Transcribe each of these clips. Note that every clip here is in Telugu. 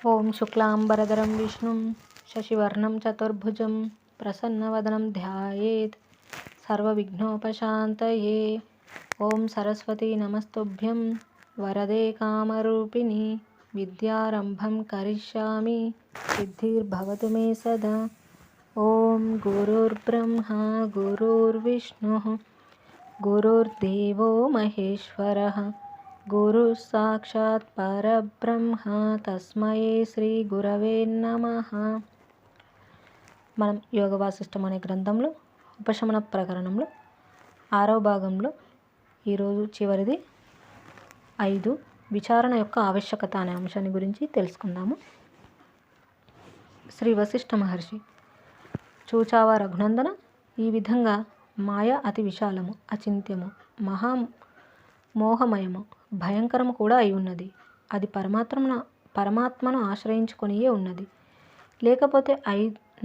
ఓం శుక్లాంబరధరం విష్ణుం శశివర్ణం చతుర్భుజం ప్రసన్నవదనం ధ్యాయేత్ సర్వవిఘ్నోపశాంతయే. ఓం సరస్వతీ నమస్తుభ్యం వరదే కామరూపిణి విద్యారంభం కరిష్యామి సిద్ధిర్భవతు మే సదా. ఓం గురుర్బ్రహ్మా గురుర్విష్ణుః గురుర్దేవో మహేశ్వరః గురు సాక్షాత్ పరబ్రహ్మ తస్మై శ్రీ గురవే నమః. మనం యోగ వాసిష్టం అనే గ్రంథంలో ఉపశమన ప్రకరణంలో 6వ భాగంలో ఈరోజు చివరిది 5 విచారణ యొక్క ఆవశ్యకత అనే అంశాన్ని గురించి తెలుసుకుందాము. శ్రీ వశిష్ఠ మహర్షి: చూచావా రఘునందన, ఈ విధంగా మాయ అతి విశాలము, అచింత్యము, మోహమయము, భయంకరము కూడా అయి ఉన్నది. అది పరమాత్మను ఆశ్రయించుకొనియే ఉన్నది. లేకపోతే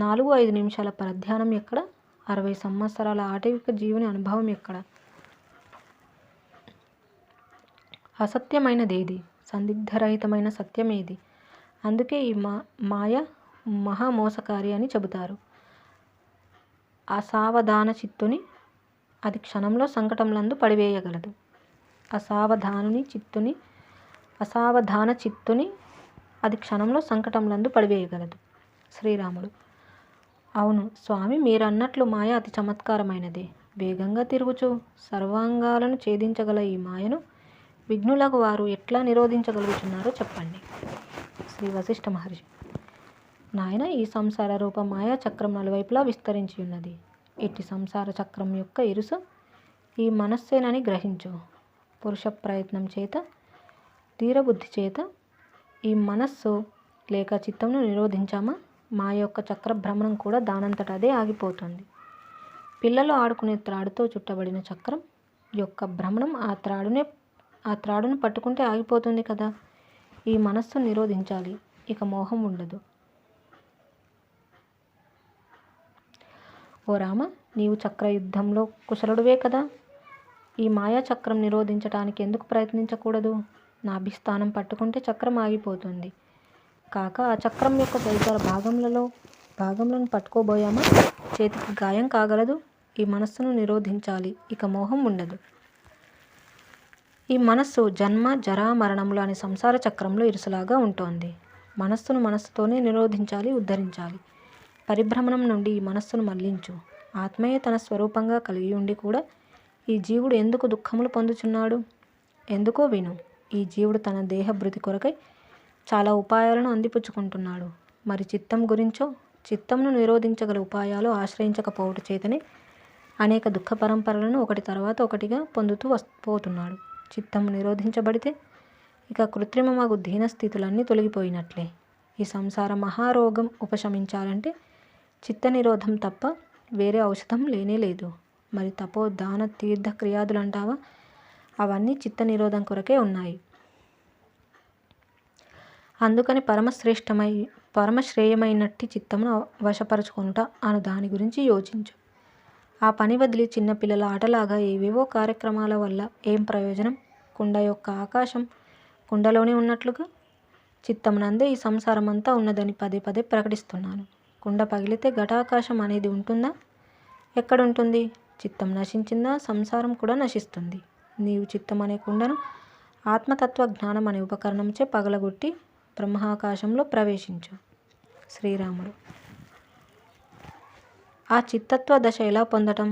4-5 నిమిషాల పరధ్యానం ఎక్కడ? 60 సంవత్సరాల ఆటవిక జీవుని అనుభవం ఎక్కడ? అసత్యమైనదేది? సందిగ్ధరహితమైన సత్యమేది? అందుకే ఈ మాయ మహామోసకారి అని చెబుతారు. అసావధాన చిత్తుని అది క్షణంలో సంకటంలందు పడివేయగలదు. అసావధాన చిత్తుని అది క్షణంలో సంకటంలందు పడివేయగలదు. శ్రీరాముడు: అవును స్వామి, మీరన్నట్లు మాయ అతి చమత్కారమైనదే. వేగంగా తిరుగుచు సర్వాంగాలను ఛేదించగల ఈ మాయను విఘ్నులకు వారు ఎట్లా నిరోధించగలుగుతున్నారో చెప్పండి. శ్రీ వశిష్ఠ మహర్షి: నాయన, ఈ సంసార రూప మాయా చక్రం నలువైపులా విస్తరించి ఉన్నది. ఇట్టి సంసార చక్రం యొక్క ఇరుసు ఈ మనస్సేనని గ్రహించు. పురుష ప్రయత్నం చేత, ధీరబుద్ధి చేత ఈ మనస్సు లేక చిత్తంను నిరోధించామా, మాయ యొక్క చక్ర భ్రమణం కూడా దానంతట అదే ఆగిపోతుంది. పిల్లలు ఆడుకునే త్రాడుతో చుట్టబడిన చక్రం యొక్క భ్రమణం ఆ త్రాడును పట్టుకుంటే ఆగిపోతుంది కదా. ఈ మనస్సును నిరోధించాలి, ఇక మోహం ఉండదు. ఓ రామ, నీవు చక్రయుద్ధంలో కుశలుడువే కదా. ఈ మాయా చక్రం నిరోధించటానికి ఎందుకు ప్రయత్నించకూడదు? నాభిస్థానం పట్టుకుంటే చక్రం ఆగిపోతుంది కాక ఆ చక్రం యొక్క తదితర భాగంలను పట్టుకోబోయామా, చేతికి గాయం కాగలదు. ఈ మనస్సును నిరోధించాలి, ఇక మోహం ఉండదు. ఈ మనస్సు జన్మ జరా మరణములు అనే సంసార చక్రంలో ఇరుసులాగా ఉంటోంది. మనస్సుతోనే నిరోధించాలి, ఉద్ధరించాలి. పరిభ్రమణం నుండి ఈ మనస్సును మళ్లించు. ఆత్మయే తన స్వరూపంగా కలిగి ఉండి కూడా ఈ జీవుడు ఎందుకు దుఃఖములు పొందుచున్నాడు? ఎందుకో విను. ఈ జీవుడు తన దేహభృతి కొరకై చాలా ఉపాయాలను అందిపుచ్చుకుంటున్నాడు. మరి చిత్తం గురించో, చిత్తంను నిరోధించగల ఉపాయాలు ఆశ్రయించకపోవట చేతనే అనేక దుఃఖ పరంపరలను ఒకటి తర్వాత ఒకటిగా పొందుతూ పోతున్నాడు. చిత్తము నిరోధించబడితే ఇక కృత్రిమమగు దీనస్థితులన్నీ తొలగిపోయినట్లే. ఈ సంసార మహారోగం ఉపశమించాలంటే చిత్త నిరోధం తప్ప వేరే ఔషధం లేనే లేదు. మరి తపో దాన తీర్థ క్రియాదులంటావా, అవన్నీ చిత్త నిరోధం కొరకే ఉన్నాయి. అందుకని పరమశ్రేయమైనట్టి చిత్తమును వశపరచుకొనుట అను దాని గురించి యోచించు. ఆ పని వదిలి చిన్నపిల్లల ఆటలాగా ఏవేవో కార్యక్రమాల వల్ల ఏం ప్రయోజనం? కుండ యొక్క ఆకాశం కుండలోనే ఉన్నట్లుగా చిత్తమునందే ఈ సంసారం అంతా ఉన్నదని పదే పదే ప్రకటిస్తున్నాను. కుండ పగిలితే ఘటాకాశం అనేది ఉంటుందా? ఎక్కడుంటుంది? చిత్తం నశించిందా సంసారం కూడా నశిస్తుంది. నీవు చిత్తం అనే కుండను ఆత్మతత్వ జ్ఞానం అనే ఉపకరణంచే పగలగొట్టి బ్రహ్మాకాశంలో ప్రవేశించు. శ్రీరాముడు: ఆ చిత్తత్వ దశ ఎలా పొందటం?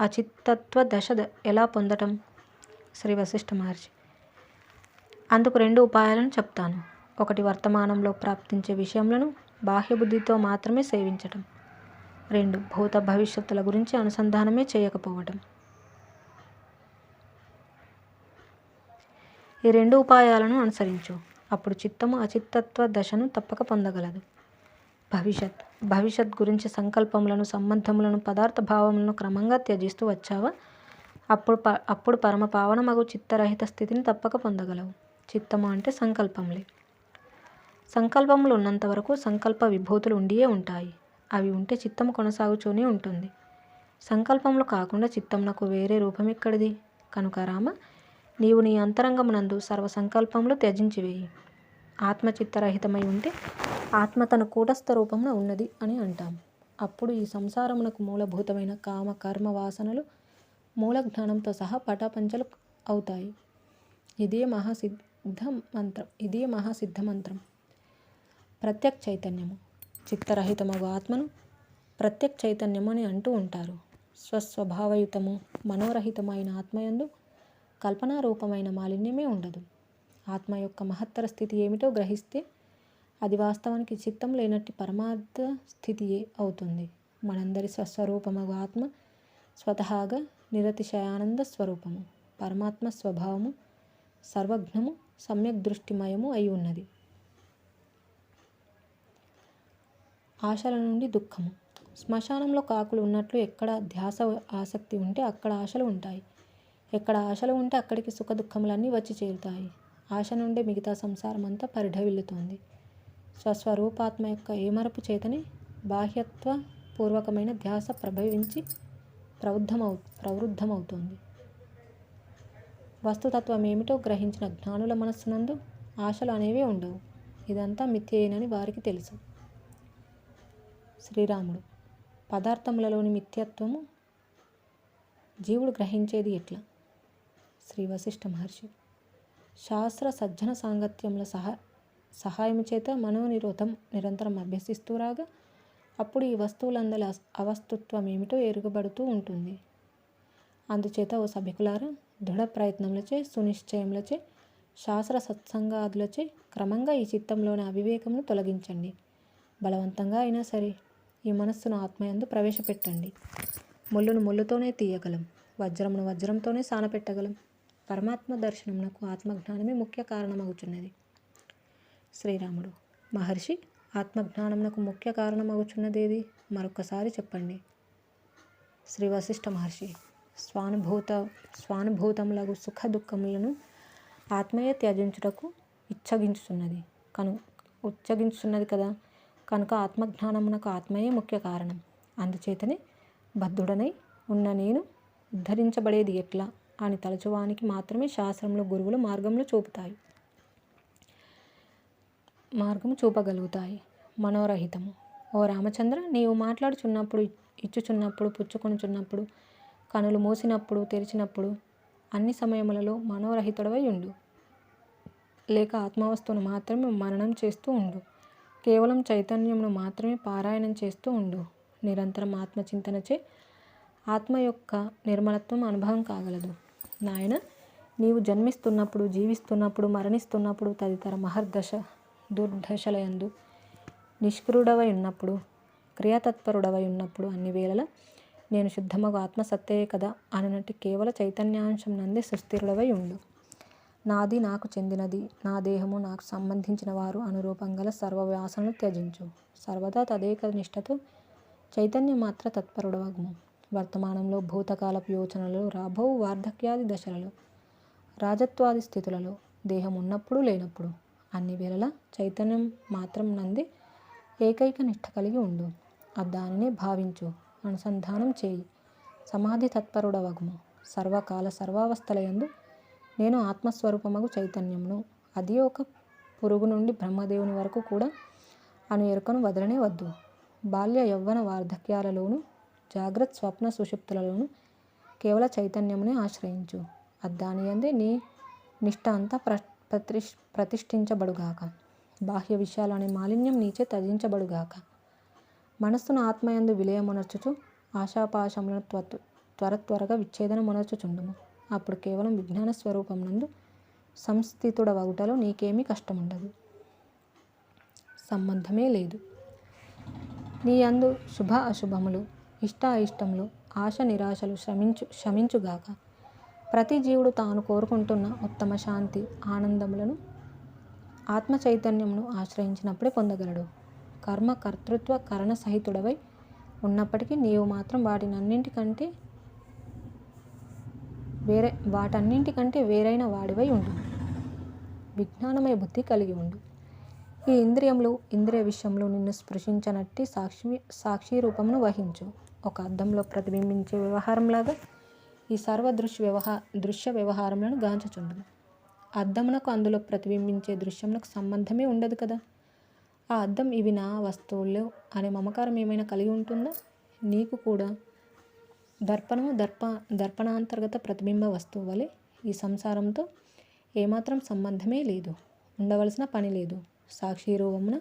అచిత్తత్వ దశ ఎలా పొందటం? శ్రీ వశిష్ఠ మహర్షి: అందుకు 2 ఉపాయాలను చెప్తాను. ఒకటి, వర్తమానంలో ప్రాప్తించే విషయములను బాహ్యబుద్ధితో మాత్రమే సేవించటం. 2, భూత భవిష్యత్తుల గురించి అనుసంధానమే చేయకపోవటం. ఈ 2 ఉపాయాలను అనుసరించు. అప్పుడు చిత్తము అచిత్తత్వ దశను తప్పక పొందగలదు. భవిష్యత్ గురించి సంకల్పములను, సంబంధములను, పదార్థ భావములను క్రమంగా త్యజిస్తూ వచ్చావా, అప్పుడు పరమ పావనమగు చిత్తరహిత స్థితిని తప్పక పొందగలవు. చిత్తము అంటే సంకల్పములే. సంకల్పములు ఉన్నంత వరకు సంకల్ప విభూతులు ఉండియే ఉంటాయి. అవి ఉంటే చిత్తము కొనసాగుతూనే ఉంటుంది. సంకల్పములు కాకుండా చిత్తమునకు వేరే రూపం ఎక్కడిది? కనుక రామ, నీవు నీ అంతరంగమునందు సర్వ సంకల్పములు త్యజించివేయి. ఆత్మచిత్తరహితమై ఉంటే ఆత్మ తన కూటస్థ రూపంలో ఉన్నది అని అంటాం. అప్పుడు ఈ సంసారమునకు మూలభూతమైన కామ కర్మ వాసనలు మూల జ్ఞానంతో సహా పటాపంచలు అవుతాయి. ఇదే మహాసిద్ధ మంత్రం. ప్రత్యక్ చైతన్యము. చిత్తరహితమగు ఆత్మను ప్రత్యక్ చైతన్యము అని అంటూ ఉంటారు. స్వస్వభావయుతము మనోరహితమైన ఆత్మయందు కల్పనారూపమైన మాలిన్యమే ఉండదు. ఆత్మ యొక్క మహత్తర స్థితి ఏమిటో గ్రహిస్తే అది వాస్తవానికి చిత్తం లేనట్టి పరమార్థ స్థితియే అవుతుంది. మనందరి స్వస్వరూపమగు ఆత్మ స్వతహాగా నిరతిశయానంద స్వరూపము, పరమాత్మ స్వభావము, సర్వజ్ఞము, సమ్యక్ దృష్టిమయము అయి ఉన్నది. ఆశల నుండి దుఃఖము. శ్మశానంలో కాకులు ఉన్నట్లు ఎక్కడ ధ్యాస ఆసక్తి ఉంటే అక్కడ ఆశలు ఉంటాయి. ఎక్కడ ఆశలు ఉంటే అక్కడికి సుఖ దుఃఖములన్నీ వచ్చి చేరుతాయి. ఆశ నుండి మిగతా సంసారం అంతా పరిఢవిల్లుతోంది. స్వస్వరూపాత్మ యొక్క ఏమరపు చేతనే బాహ్యత్వ పూర్వకమైన ధ్యాస ప్రభవించి ప్రవృద్ధమవుతోంది. వస్తుతత్వం ఏమిటో గ్రహించిన జ్ఞానుల మనస్సునందు ఆశలు అనేవే ఉండవు. ఇదంతా మిథ్యేనని వారికి తెలుసు. శ్రీరాముడు. పదార్థములలోని మిథ్యత్వము జీవుడు గ్రహించేది ఎట్లా? శ్రీ వశిష్ఠ మహర్షి. శాస్త్ర సజ్జన సాంగత్యముల సహాయము చేత మనోనిరోధం నిరంతరం అభ్యసిస్తూ రాగా అప్పుడు ఈ వస్తువులందరి అవస్తుత్వం ఏమిటో ఎరుగబడుతూ ఉంటుంది. అందుచేత ఓ సభికులారా, దృఢ ప్రయత్నములచే సునిశ్చయములచే శాస్త్ర సత్సంగాదులచే క్రమంగా ఈ చిత్తంలోని అవివేకమును తొలగించండి. బలవంతంగా అయినా సరే ఈ మనస్సును ఆత్మయందు ప్రవేశపెట్టండి. ముళ్ళును ముళ్ళుతోనే తీయగలం, వజ్రమును వజ్రంతోనే సానపెట్టగలం. పరమాత్మ దర్శనమునకు ఆత్మజ్ఞానమే ముఖ్య కారణమగుచున్నది. శ్రీరాముడు. మహర్షి, ఆత్మజ్ఞానమునకు ముఖ్య కారణమగుచున్నదేది? మరొక్కసారి చెప్పండి. శ్రీ వశిష్ఠ మహర్షి. స్వానుభూతములగు సుఖ దుఃఖములను ఆత్మయే త్యజించుటకు ఉచ్చగించుతున్నది కదా. కనుక ఆత్మజ్ఞానమునకు ఆత్మయే ముఖ్య కారణం. అందుచేతనే బద్ధుడనై ఉన్న నేను ఉద్ధరించబడేది ఎట్లా అని తలచువానికి మాత్రమే శాస్త్రములు గురువులు మార్గము చూపగలుగుతాయి. మనోరహితము. ఓ రామచంద్ర, నీవు మాట్లాడుచున్నప్పుడు, ఇచ్చుచున్నప్పుడు, పుచ్చుకొనుచున్నప్పుడు, కనులు మూసినప్పుడు, తెరిచినప్పుడు అన్ని సమయములలో మనోరహితుడవై ఉండు. లేక ఆత్మవస్తువును మాత్రమే మననం చేస్తూ ఉండు. కేవలం చైతన్యమును మాత్రమే పారాయణం చేస్తూ ఉండు. నిరంతరం ఆత్మచింతనచే ఆత్మ యొక్క నిర్మలత్వం అనుభవం కాగలదు. నాయన, నీవు జన్మిస్తున్నప్పుడు, జీవిస్తున్నప్పుడు, మరణిస్తున్నప్పుడు, తదితర దుర్దశలయందు నిష్క్రియుడవై ఉన్నప్పుడు, క్రియాతత్పరుడవై ఉన్నప్పుడు అన్ని వేళలా నేను శుద్ధమగు ఆత్మసత్తయే కదా అనునట్టి కేవల చైతన్యాంశం నందే సుస్థిరుడవై ఉండు. నాది, నాకు చెందినది, నా దేహము, నాకు సంబంధించిన వారు అనురూపం గల సర్వ వాసనలు త్యజించు. సర్వదా తదేక నిష్ఠతో చైతన్య మాత్ర తత్పరుడవగుము. వర్తమానంలో, భూతకాలపు యోచనలలో, రాబోవు వార్ధక్యాది దశలలో, రాజత్వాది స్థితులలో, దేహం ఉన్నప్పుడు లేనప్పుడు అన్ని వేళలా చైతన్యం మాత్రం నందే ఏకైక నిష్ఠ కలిగి ఉండు. దానినే భావించు, అనుసంధానం చేయి. సమాధి తత్పరుడవగుము. సర్వకాల సర్వావస్థలయందు నేను ఆత్మస్వరూపమగు చైతన్యమును, అది ఒక పురుగు నుండి బ్రహ్మదేవుని వరకు కూడా అను ఎరుకను వదలనే వద్దు. బాల్య యవ్వన వార్ధక్యాలలోను, జాగ్రత్త స్వప్న సుషుప్తులలోను కేవల చైతన్యమునే ఆశ్రయించు. దానియందే నీ నిష్ఠ అంతా ప్రతిష్ఠించబడుగాక. బాహ్య విషయాలనే మాలిన్యం నీచే త్యజించబడుగాక. మనస్సును ఆత్మయందు విలయమునర్చుచు ఆశాపాశములను త్వరగా విచ్ఛేదనమునర్చుచుండుము. అప్పుడు కేవలం విజ్ఞాన స్వరూపం నందు సంస్థితుడవగుటలో నీకేమీ కష్టముండదు, సంబంధమే లేదు. నీ యందు శుభ అశుభములు, ఇష్ట అయిష్టములు, ఆశ నిరాశలు శమించుగాక. ప్రతి జీవుడు తాను కోరుకుంటున్న ఉత్తమ శాంతి, ఆనందములను ఆత్మ చైతన్యమును ఆశ్రయించినప్పుడే పొందగలడు. కర్మ కర్తృత్వ కరణ సహితుడవై ఉన్నప్పటికీ నీవు మాత్రం వాటన్నింటికంటే వేరైన వాడివై ఉండు. విజ్ఞానమయ బుద్ధి కలిగి ఉండు. ఈ ఇంద్రియములు, ఇంద్రియ విషయములు నిన్ను స్పృశించనట్టి సాక్షి రూపమును వహించు. ఒక అద్దంలో ప్రతిబింబించే వ్యవహారంలాగా ఈ సర్వ దృశ్య వ్యవహారములను గాంచుచుండుము. అద్దమునకు అందులో ప్రతిబింబించే దృశ్యమునకు సంబంధమే ఉండదు కదా. ఆ అద్దం ఇవి నా వస్తువులు అనే మమకారం ఏమైనా కలిగి ఉంటుందా? నీకు కూడా దర్పణము దర్పణాంతర్గత ప్రతిబింబ వస్తువు వలె ఈ సంసారంతో ఏమాత్రం సంబంధమే లేదు, ఉండవలసిన పని లేదు. సాక్షి రూపమున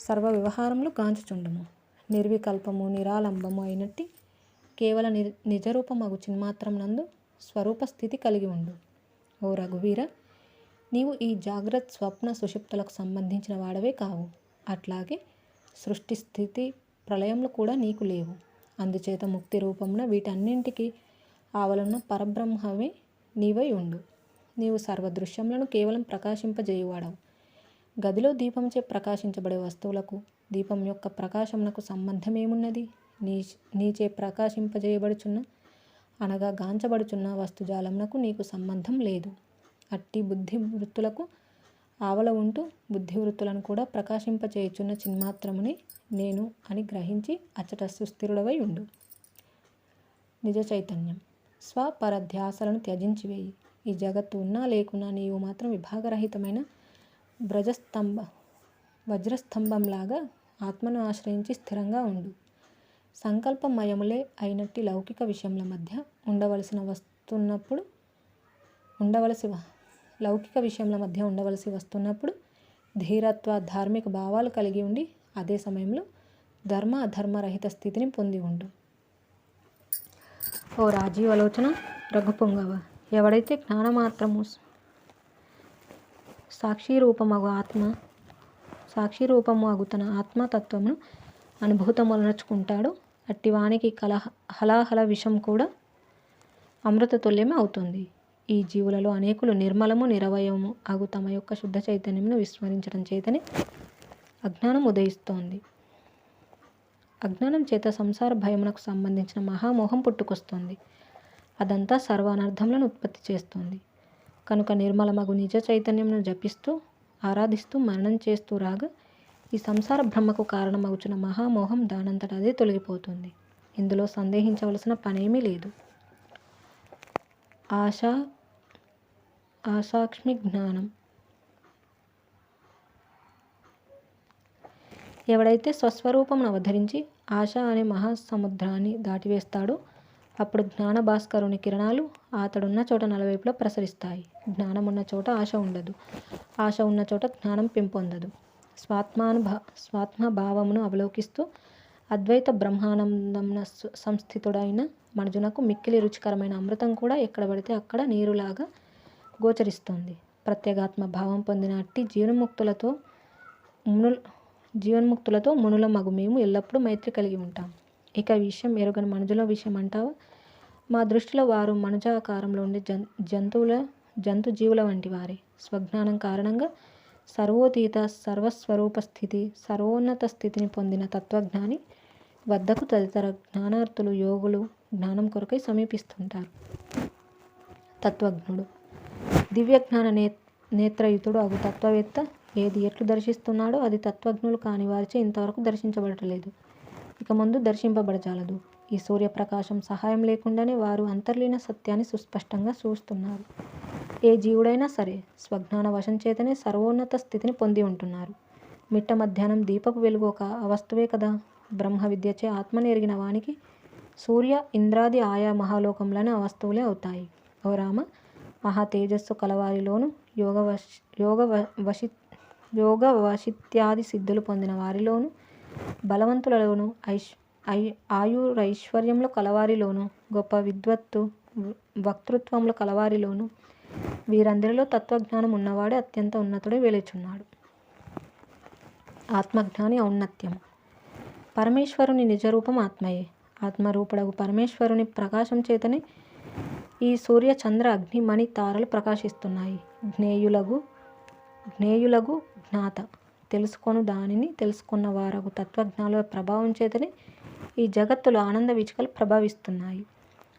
సర్వ వ్యవహారములు గాంచుచుండము. నిర్వికల్పము నిరాలంబము అయినట్టి కేవల నిజరూపమగు చిన్మాత్రం నందు స్వరూప స్థితి కలిగి ఉండు. ఓ రఘువీర, నీవు ఈ జాగ్రత్త స్వప్న సుషుప్తులకు సంబంధించిన వాడవే కావు. అట్లాగే సృష్టి స్థితి ప్రళయములు కూడా నీకు లేవు. అందుచేత ముక్తి రూపమున వీటన్నింటికి ఆవలన పరబ్రహ్మమే నీవై ఉండు. నీవు సర్వదృశ్యములను కేవలం ప్రకాశింపజేయువాడవు. గదిలో దీపంచే ప్రకాశించబడే వస్తువులకు దీపం యొక్క ప్రకాశమునకు సంబంధమేమున్నది? నీచే ప్రకాశింపజేయబడుచున్న అనగా గాంచబడుచున్న వస్తుజాలమునకు నీకు సంబంధం లేదు. అట్టి బుద్ధి వృత్తులకు ఆవల ఉంటూ బుద్ధివృత్తులను కూడా ప్రకాశింపచేయుచున్న చిన్మాత్రముని నేను అని గ్రహించి అచ్చట సుస్థిరుడవై ఉండు. నిజ చైతన్యం స్వపరధ్యాసలను త్యజించివేయి. ఈ జగత్తు ఉన్నా లేకున్నా నీవు మాత్రం విభాగరహితమైన వజ్రస్తంభంలాగా ఆత్మను ఆశ్రయించి స్థిరంగా ఉండు. సంకల్పమయములే అయినట్టి లౌకిక విషయముల మధ్య ఉండవలసి వస్తున్నప్పుడు ధీరత్వ ధార్మిక భావాలు కలిగి ఉండి అదే సమయంలో ధర్మ అధర్మరహిత స్థితిని పొంది ఉండు. ఓ రాజీవలోచన రఘుపుంగవ, ఎవడైతే జ్ఞానమాత్రము సాక్షిరూపము అగు తన ఆత్మతత్వమును అనుభూతమొనర్చుకుంటాడో అట్టి వానికి హలాహల విషం కూడా అమృతతుల్యమే అవుతుంది. ఈ జీవులలో అనేకులు నిర్మలము నిరవయము అగు తమ యొక్క శుద్ధ చైతన్యమును విస్మరించడం చేతనే అజ్ఞానం ఉదయిస్తోంది. అజ్ఞానం చేత సంసార భయమునకు సంబంధించిన మహామోహం పుట్టుకొస్తుంది. అదంతా సర్వ అనర్థములను ఉత్పత్తి చేస్తుంది. కనుక నిర్మలమగు నిజ చైతన్యమును జపిస్తూ ఆరాధిస్తూ మరణం చేస్తూ రాగా ఈ సంసార భ్రమకు కారణమగుచున్న మహామోహం దానంతట అదే తొలగిపోతుంది. ఇందులో సందేహించవలసిన పనేమీ లేదు. ఆసాక్ష్మి జ్ఞానం. ఎవడైతే స్వస్వరూపమును అవధరించి ఆశ అనే మహాసముద్రాన్ని దాటివేస్తాడో అప్పుడు జ్ఞాన భాస్కరుని కిరణాలు అతడున్న చోట నలువైపులా ప్రసరిస్తాయి. జ్ఞానం ఉన్న చోట ఆశ ఉండదు, ఆశ ఉన్న చోట జ్ఞానం పెంపొందదు. స్వాత్మభావమును అవలోకిస్తూ అద్వైత బ్రహ్మానందమున సంస్థితుడైన మనుజునకు మిక్కిలి రుచికరమైన అమృతం కూడా ఎక్కడ పడితే అక్కడ నీరులాగా గోచరిస్తుంది. ప్రత్యేగాత్మ భావం పొందిన అట్టి జీవన్ముక్తులతో మునుల మగు మేము ఎల్లప్పుడూ మైత్రి కలిగి ఉంటాం. ఇక విషయం ఎరుగని మనుజుల విషయం అంటావా? మా దృష్టిలో వారు మనుజాకారంలో ఉండే జంతు జీవుల వంటి వారే. స్వజ్ఞానం కారణంగా సర్వోతీత సర్వస్వరూప స్థితి సర్వోన్నత స్థితిని పొందిన తత్వజ్ఞాని వద్దకు తదితర జ్ఞానార్థులు యోగులు జ్ఞానం కొరకై సమీపిస్తుంటారు. తత్వజ్ఞుడు దివ్యజ్ఞాన నేత్రయుతుడు అగు తత్వవేత్త ఏది ఎట్లు దర్శిస్తున్నాడో అది తత్వజ్ఞులు కాని వారిచే ఇంతవరకు దర్శించబడలేదు, ఇక ముందు దర్శింపబడజాలదు. ఈ సూర్యప్రకాశం సహాయం లేకుండానే వారు అంతర్లీన సత్యాన్ని సుస్పష్టంగా చూస్తున్నారు. ఏ జీవుడైనా సరే స్వజ్ఞాన వశం చేతనే సర్వోన్నత స్థితిని పొంది ఉంటున్నారు. మిట్ట మధ్యాహ్నం దీపపు వెలుగు ఒక అవస్తువే కదా. బ్రహ్మ విద్యచే ఆత్మని ఎరిగిన వానికి సూర్య ఇంద్రాది ఆయా మహాలోకములని అవస్తువులే అవుతాయి. ఓ రామ, మహా తేజస్సు కలవారిలోను యోగ వశిత్యాది సిద్ధులు పొందిన వారిలోను బలవంతులలోను ఆయురైశ్వర్యములు కలవారిలోను గొప్ప విద్వత్తు వక్తృత్వములు కలవారిలోను వీరందరిలో తత్వజ్ఞానం ఉన్నవాడే అత్యంత ఉన్నతుడే వెలుచున్నాడు. ఆత్మజ్ఞాని ఔన్నత్యము. పరమేశ్వరుని నిజరూపం ఆత్మయే. ఆత్మరూపుడగు పరమేశ్వరుని ప్రకాశం చేతనే ఈ సూర్య చంద్ర అగ్ని మణి తారలు ప్రకాశిస్తున్నాయి. జ్ఞేయులగు జ్ఞాత తెలుసుకొను దానిని తెలుసుకున్న వారగు తత్వజ్ఞానుల ప్రభావం చేతనే ఈ జగత్తులో ఆనంద వీచికలు ప్రభవిస్తున్నాయి.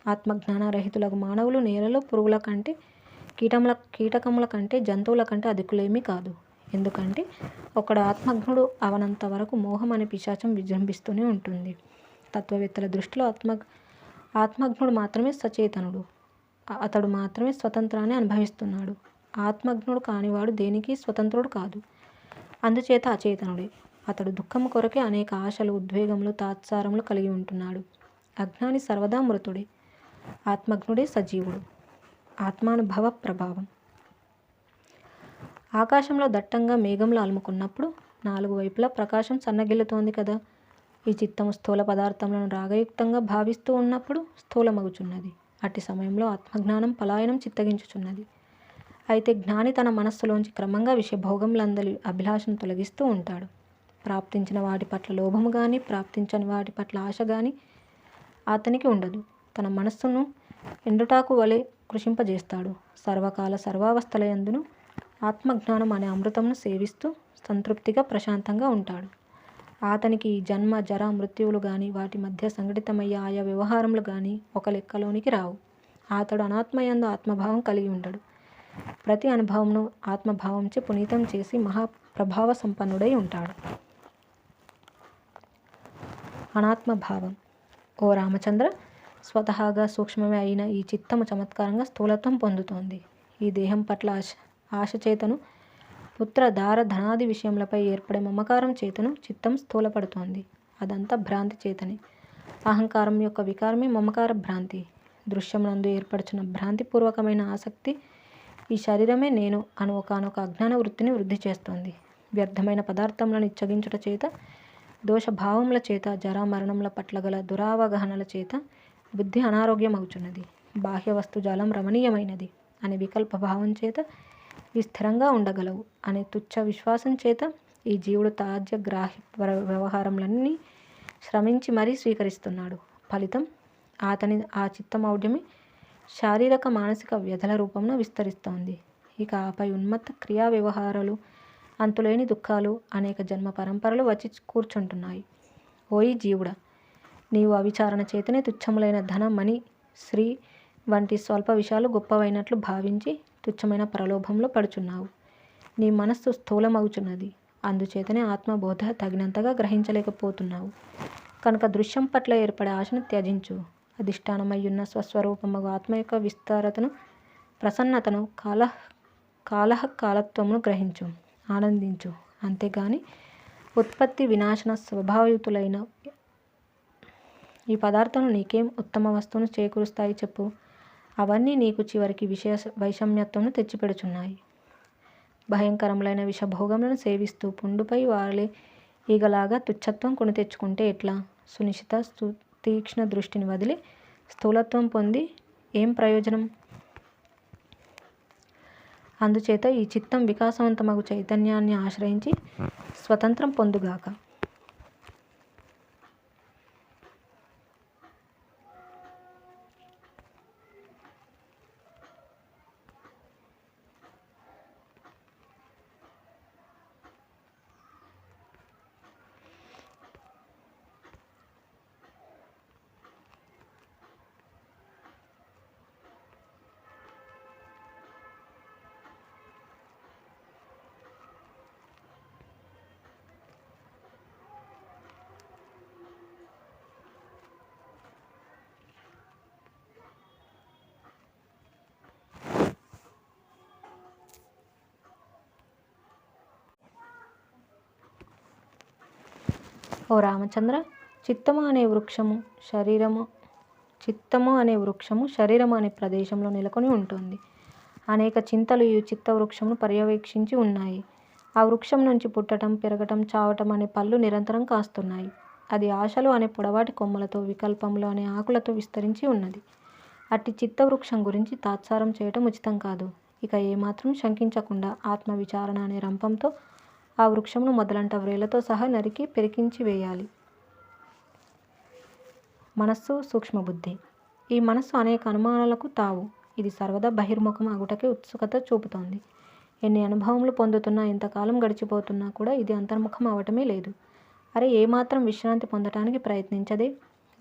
ఆత్మజ్ఞాన రహితులకు మానవులు నేలలో పురుగుల కంటే కీటకముల కంటే జంతువుల కంటే అధికులేమీ కాదు. ఎందుకంటే ఒకడు ఆత్మజ్ఞుడు అవనంత వరకు మోహం అనే పిశాచం విజృంభిస్తూనే ఉంటుంది. తత్వవేత్తల దృష్టిలో ఆత్మజ్ఞుడు మాత్రమే సచేతనుడు, అతడు మాత్రమే స్వతంత్రాన్ని అనుభవిస్తున్నాడు. ఆత్మజ్ఞుడు కానివాడు దేనికి స్వతంత్రుడు కాదు. అందుచేత అచేతనుడే. అతడు దుఃఖము కొరకే అనేక ఆశలు, ఉద్వేగములు, తాత్సారములు కలిగి ఉంటున్నాడు. అజ్ఞాని సర్వదా మృతుడే. ఆత్మజ్ఞుడే సజీవుడు. ఆత్మానుభవ ప్రభావం. ఆకాశంలో దట్టంగా మేఘంలో అలుముకున్నప్పుడు 4 వైపులా ప్రకాశం సన్నగిల్లుతోంది కదా. ఈ చిత్తము స్థూల పదార్థములను రాగయుక్తంగా భావిస్తూ ఉన్నప్పుడు స్థూలమగుచున్నది. అట్టి సమయంలో ఆత్మజ్ఞానం పలాయనం చిత్తగించుచున్నది. అయితే జ్ఞాని తన మనస్సులోంచి క్రమంగా విషయభోగములందలి అభిలాషను తొలగిస్తూ ఉంటాడు. ప్రాప్తించిన వాటి పట్ల లోభము కానీ, ప్రాప్తించని వాటి పట్ల ఆశ కానీ అతనికి ఉండదు. తన మనస్సును ఎండుటాకు వలె కృషింపజేస్తాడు. సర్వకాల సర్వావస్థలయందును ఆత్మజ్ఞానం అనే అమృతమును సేవిస్తూ సంతృప్తిగా ప్రశాంతంగా ఉంటాడు. అతనికి ఈ జన్మ, జర, మృత్యువులు కానీ, వాటి మధ్య సంఘటితమయ్యే ఆయా వ్యవహారములు కానీ ఒక లెక్కలోనికి రావు. అతడు అనాత్మయందు ఆత్మభావం కలిగి ఉండడు. ప్రతి అనుభవమును ఆత్మభావంచే పునీతం చేసి మహాప్రభావ సంపన్నుడై ఉంటాడు. అనాత్మభావం. ఓ రామచంద్ర, స్వతహాగా సూక్ష్మమే అయిన ఈ చిత్తము చమత్కారంగా స్థూలత్వం పొందుతోంది. ఈ దేహం పట్ల ఆశ చేతను, పుత్ర, దార, ధనాది విషయములపై ఏర్పడే మమకారం చేతను చిత్తం స్థూలపడుతోంది. అదంతా భ్రాంతి చేతనే. అహంకారం యొక్క వికారమే మమకార భ్రాంతి. దృశ్యమునందు ఏర్పడుచున్న భ్రాంతిపూర్వకమైన ఆసక్తి ఈ శరీరమే నేను అను ఒకనొక అజ్ఞాన వృత్తిని వృద్ధి చేస్తోంది. వ్యర్థమైన పదార్థములను ఇచ్చగించుట చేత, దోషభావముల చేత, జరామరణముల పట్ల గల దురావగాహనల చేత బుద్ధి అనారోగ్యమవుచున్నది. బాహ్య వస్తుజాలం రమణీయమైనది అనే వికల్ప భావం చేత ఇవి స్థిరంగా ఉండగలవు అనే తుచ్చ విశ్వాసం చేత ఈ జీవుడు తాజ్య గ్రాహ్య వ్యవహారములన్నీ శ్రమించి మరీ స్వీకరిస్తున్నాడు. ఫలితం అతని ఆ చిత్తమౌఢ్యమే శారీరక, మానసిక వ్యధల రూపంలో విస్తరిస్తోంది. ఇక ఆపై ఉన్మత్త క్రియా వ్యవహారాలు, అంతులేని దుఃఖాలు, అనేక జన్మ పరంపరలు వచ్చి కూర్చుంటున్నాయి. ఓయి జీవుడా, నీవు అవిచారణ చేతనే తుచ్చములైన ధన, మణి, శ్రీ వంటి స్వల్ప విషయాలు గొప్పవైనట్లు భావించి తుచ్చమైన ప్రలోభంలో పడుచున్నావు. నీ మనస్సు స్థూలమవుచున్నది. అందుచేతనే ఆత్మబోధ తగినంతగా గ్రహించలేకపోతున్నావు. కనుక దృశ్యం పట్ల ఏర్పడే ఆశను త్యజించు. అధిష్టానమయ్యున్న స్వస్వరూపమగు ఆత్మ యొక్క విస్తారతను, ప్రసన్నతను, కాలత్వమును గ్రహించు, ఆనందించు. అంతేగాని ఉత్పత్తి వినాశన స్వభావయుతులైన ఈ పదార్థాలు నీకేం ఉత్తమ వస్తువును చేకూరుస్తాయి చెప్పు. అవన్నీ నీకు చివరికి విషయ వైషమ్యత్వమును తెచ్చిపెడుచున్నాయి. భయంకరములైన విషభోగములను సేవిస్తూ పుండుపై వాలే ఈగలాగా తుచ్చత్వం కొని తెచ్చుకుంటే ఎట్లా? సునిశిత తీక్ష్ణ దృష్టిని వదిలి స్థూలత్వం పొంది ఏం ప్రయోజనం? అందుచేత ఈ చిత్తం వికాసవంతమగు చైతన్యాన్ని ఆశ్రయించి స్వతంత్రం పొందుగాక. ఓ రామచంద్ర, చిత్తము అనే వృక్షము శరీరము అనే ప్రదేశంలో నెలకొని ఉంటుంది. అనేక చింతలు ఈ చిత్త వృక్షమును పర్యవేక్షించి ఉన్నాయి. ఆ వృక్షం నుంచి పుట్టటం, పెరగటం, చావటం అనే పళ్ళు నిరంతరం కాస్తున్నాయి. అది ఆశలు అనే పొడవాటి కొమ్మలతో, వికల్పములు అనే ఆకులతో విస్తరించి ఉన్నది. అట్టి చిత్తవృక్షం గురించి తాత్సారం చేయటం ఉచితం కాదు. ఇక ఏమాత్రం శంకించకుండా ఆత్మవిచారణ అనే రంపంతో ఆ వృక్షమును మొదలంట వ్రేళ్లతో సహా నరికి పెరికించి వేయాలి. మనస్సు, సూక్ష్మబుద్ధి. ఈ మనస్సు అనేక అనుమానాలకు తావు. ఇది సర్వదా బహిర్ముఖం అగుటకే ఉత్సుకత చూపుతోంది. ఎన్ని అనుభవములు పొందుతున్నా, ఎంతకాలం గడిచిపోతున్నా కూడా ఇది అంతర్ముఖం అవటమే లేదు. అరే, ఏమాత్రం విశ్రాంతి పొందటానికి ప్రయత్నించదే.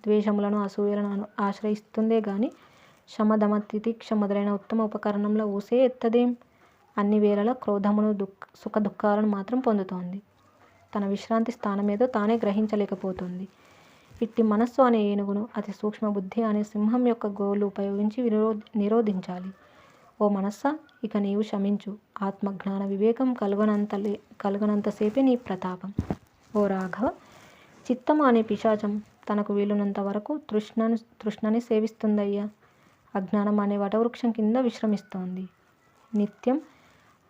ద్వేషములను, అసూయలను ఆశ్రయిస్తుందే గాని శమదమ, తితిక్ష మొదలైన ఉత్తమ ఉపకరణంలో ఊసే ఎత్తదేం. అన్ని వేళలా క్రోధమును, సుఖ దుఃఖాలను మాత్రం పొందుతోంది. తన విశ్రాంతి స్థానమేదో తానే గ్రహించలేకపోతుంది. ఇట్టి మనస్సు అనే ఏనుగును అతి సూక్ష్మ బుద్ధి అనే సింహం యొక్క గోళ్ళు ఉపయోగించి నిరోధించాలి. ఓ మనస్సా, ఇక నీవు శమించు. ఆత్మజ్ఞాన వివేకం కలుగనంతసేపే నీ ప్రతాపం. ఓ రాఘవ, చిత్తము అనే పిశాచం తనకు వీలునంత వరకు తృష్ణని సేవిస్తుందయ్యా. అజ్ఞానం అనే వటవృక్షం కింద విశ్రమిస్తోంది. నిత్యం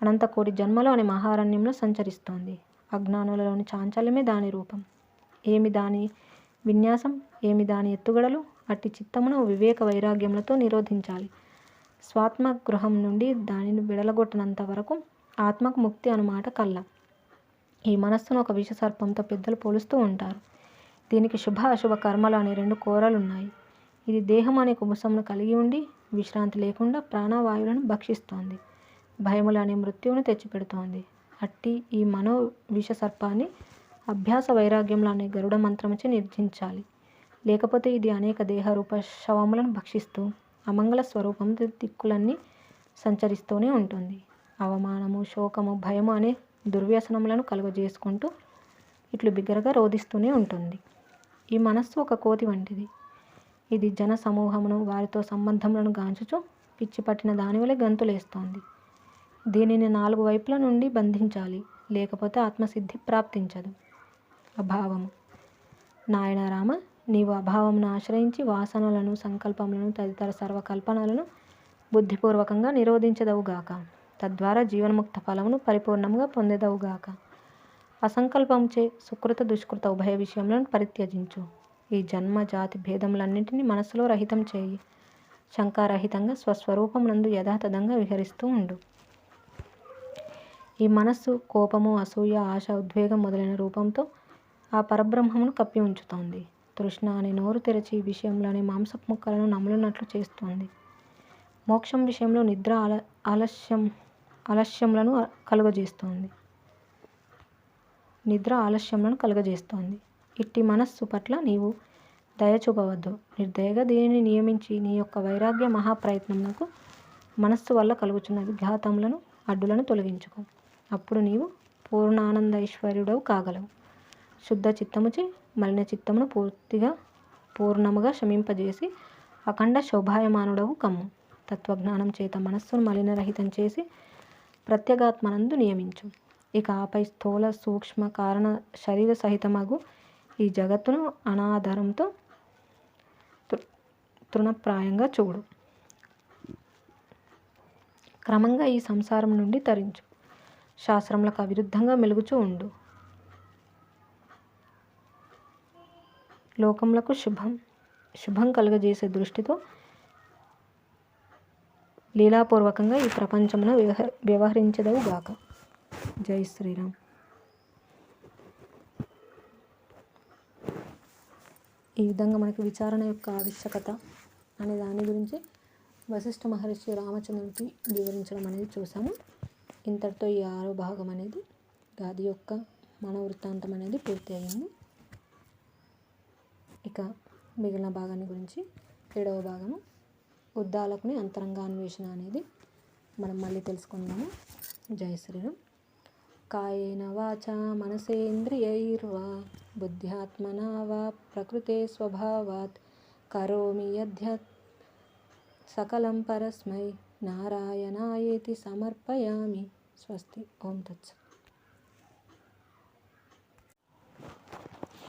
అనంత కోటి జన్మలు అనే మహారణ్యంలో సంచరిస్తోంది. అజ్ఞానులలోని చాంచల్యమే దాని రూపం. ఏమి దాని విన్యాసం, ఏమి దాని ఎత్తుగడలు. అట్టి చిత్తమును వివేక వైరాగ్యములతో నిరోధించాలి. స్వాత్మ గృహం నుండి దానిని విడలగొట్టనంత వరకు ఆత్మకు ముక్తి అనుమాట కల్లా. ఈ మనస్సును ఒక విషసర్పంతో పెద్దలు పోలుస్తూ ఉంటారు. దీనికి శుభ అశుభ కర్మలు అనే 2 కోరలున్నాయి. ఇది దేహం అనే కుబుసమును కలిగి ఉండి విశ్రాంతి లేకుండా ప్రాణవాయువులను భక్షిస్తోంది. భయములు అనే మృత్యువును తెచ్చిపెడుతోంది. అట్టి ఈ మనో విషసర్పాన్ని అభ్యాస వైరాగ్యములు అనే గరుడ మంత్రముచే నిర్జించాలి. లేకపోతే ఇది అనేక దేహరూప శవములను భక్షిస్తూ అమంగళ స్వరూపం దిక్కులన్నీ సంచరిస్తూనే ఉంటుంది. అవమానము, శోకము, భయము అనే దుర్వ్యసనములను కలుగజేసుకుంటూ ఇట్లు బిగ్గరగా రోధిస్తూనే ఉంటుంది. ఈ మనస్సు ఒక కోతి వంటిది. ఇది జన సమూహమును, వారితో సంబంధములను గాంచుచు పిచ్చి పట్టిన దానివలే గంతులేస్తోంది. దీనిని 4 వైపుల నుండి బంధించాలి. లేకపోతే ఆత్మసిద్ధి ప్రాప్తించదు. అభావము. నాయన రామ, నీవు అభావమును ఆశ్రయించి వాసనలను, సంకల్పములను తదితర సర్వకల్పనలను బుద్ధిపూర్వకంగా నిరోధించదవుగాక. తద్వారా జీవన్ముక్త ఫలమును పరిపూర్ణంగా పొందెదవుగాక. అసంకల్పంచే సుకృత దుష్కృత ఉభయ విషయములను పరిత్యజించు. ఈ జన్మ జాతి భేదములన్నింటినీ మనస్సులో రహితం చేయి. శంకారహితంగా స్వస్వరూపమునందు యథాతథంగా విహరిస్తూ ఉండు. ఈ మనస్సు కోపము, అసూయ, ఆశ, ఉద్వేగం మొదలైన రూపంతో ఆ పరబ్రహ్మమును కప్పి ఉంచుతోంది. తృష్ణ అనే నోరు తెరచి ఈ విషయంలోని మాంసపు ముక్కలను నములునట్లు చేస్తోంది. మోక్షం విషయంలో నిద్ర ఆలస్యములను కలుగజేస్తోంది. ఇట్టి మనస్సు పట్ల నీవు దయచూపవద్దు. నిర్దయగా దీనిని నియమించి నీ యొక్క వైరాగ్య మహాప్రయత్నమునకు మనస్సు వల్ల కలుగుచున్న విఘాతములను, అడ్డులను తొలగించుకో. అప్పుడు నీవు పూర్ణానందైశ్వర్యుడవు కాగలవు. శుద్ధ చిత్తముచే మలిన చిత్తమును పూర్ణముగా శమింపజేసి అఖండ శోభాయమానుడవు కమ్ము. తత్వజ్ఞానం చేత మనస్సును మలినరహితం చేసి ప్రత్యేగాత్మనందు నియమించు. ఇక ఆపై స్థూల, సూక్ష్మ, కారణ శరీర సహితమగు ఈ జగత్తును అనాదరంతో తృణప్రాయంగా చూడు. క్రమంగా ఈ సంసారం నుండి తరించు. శాస్త్రములకు అవిరుద్ధంగా మెలుగుచూ ఉండు. లోకములకు శుభం కలుగజేసే దృష్టితో లీలాపూర్వకంగా ఈ ప్రపంచమున వ్యవహరించదవు గాక. జై శ్రీరామ్. ఈ విధంగా మనకి విచారణ యొక్క ఆవశ్యకత అనే దాని గురించి వశిష్ఠ మహర్షి రామచంద్రుడికి వివరించడం అనేది చూసాము. ఇంతటితో ఈ 6వ భాగం అనేది గాది యొక్క మనోవృత్తాంతం అనేది పూర్తి అయింది. ఇక మిగిలిన భాగాన్ని గురించి 7వ భాగము ఉద్దాలకుని అంతరంగాన్వేషణ అనేది మనం మళ్ళీ తెలుసుకుందాము. జై శ్రీరామ్. కాయేన వాచా మనసేంద్రియైర్వా బుద్ధ్యాత్మనా వా ప్రకృతే స్వభావాత్ కరోమి యద్యత్ సకలం పరస్మై నారాయణాయేతి సమర్పయామి. స్వస్తి. ఓం తత్సత్.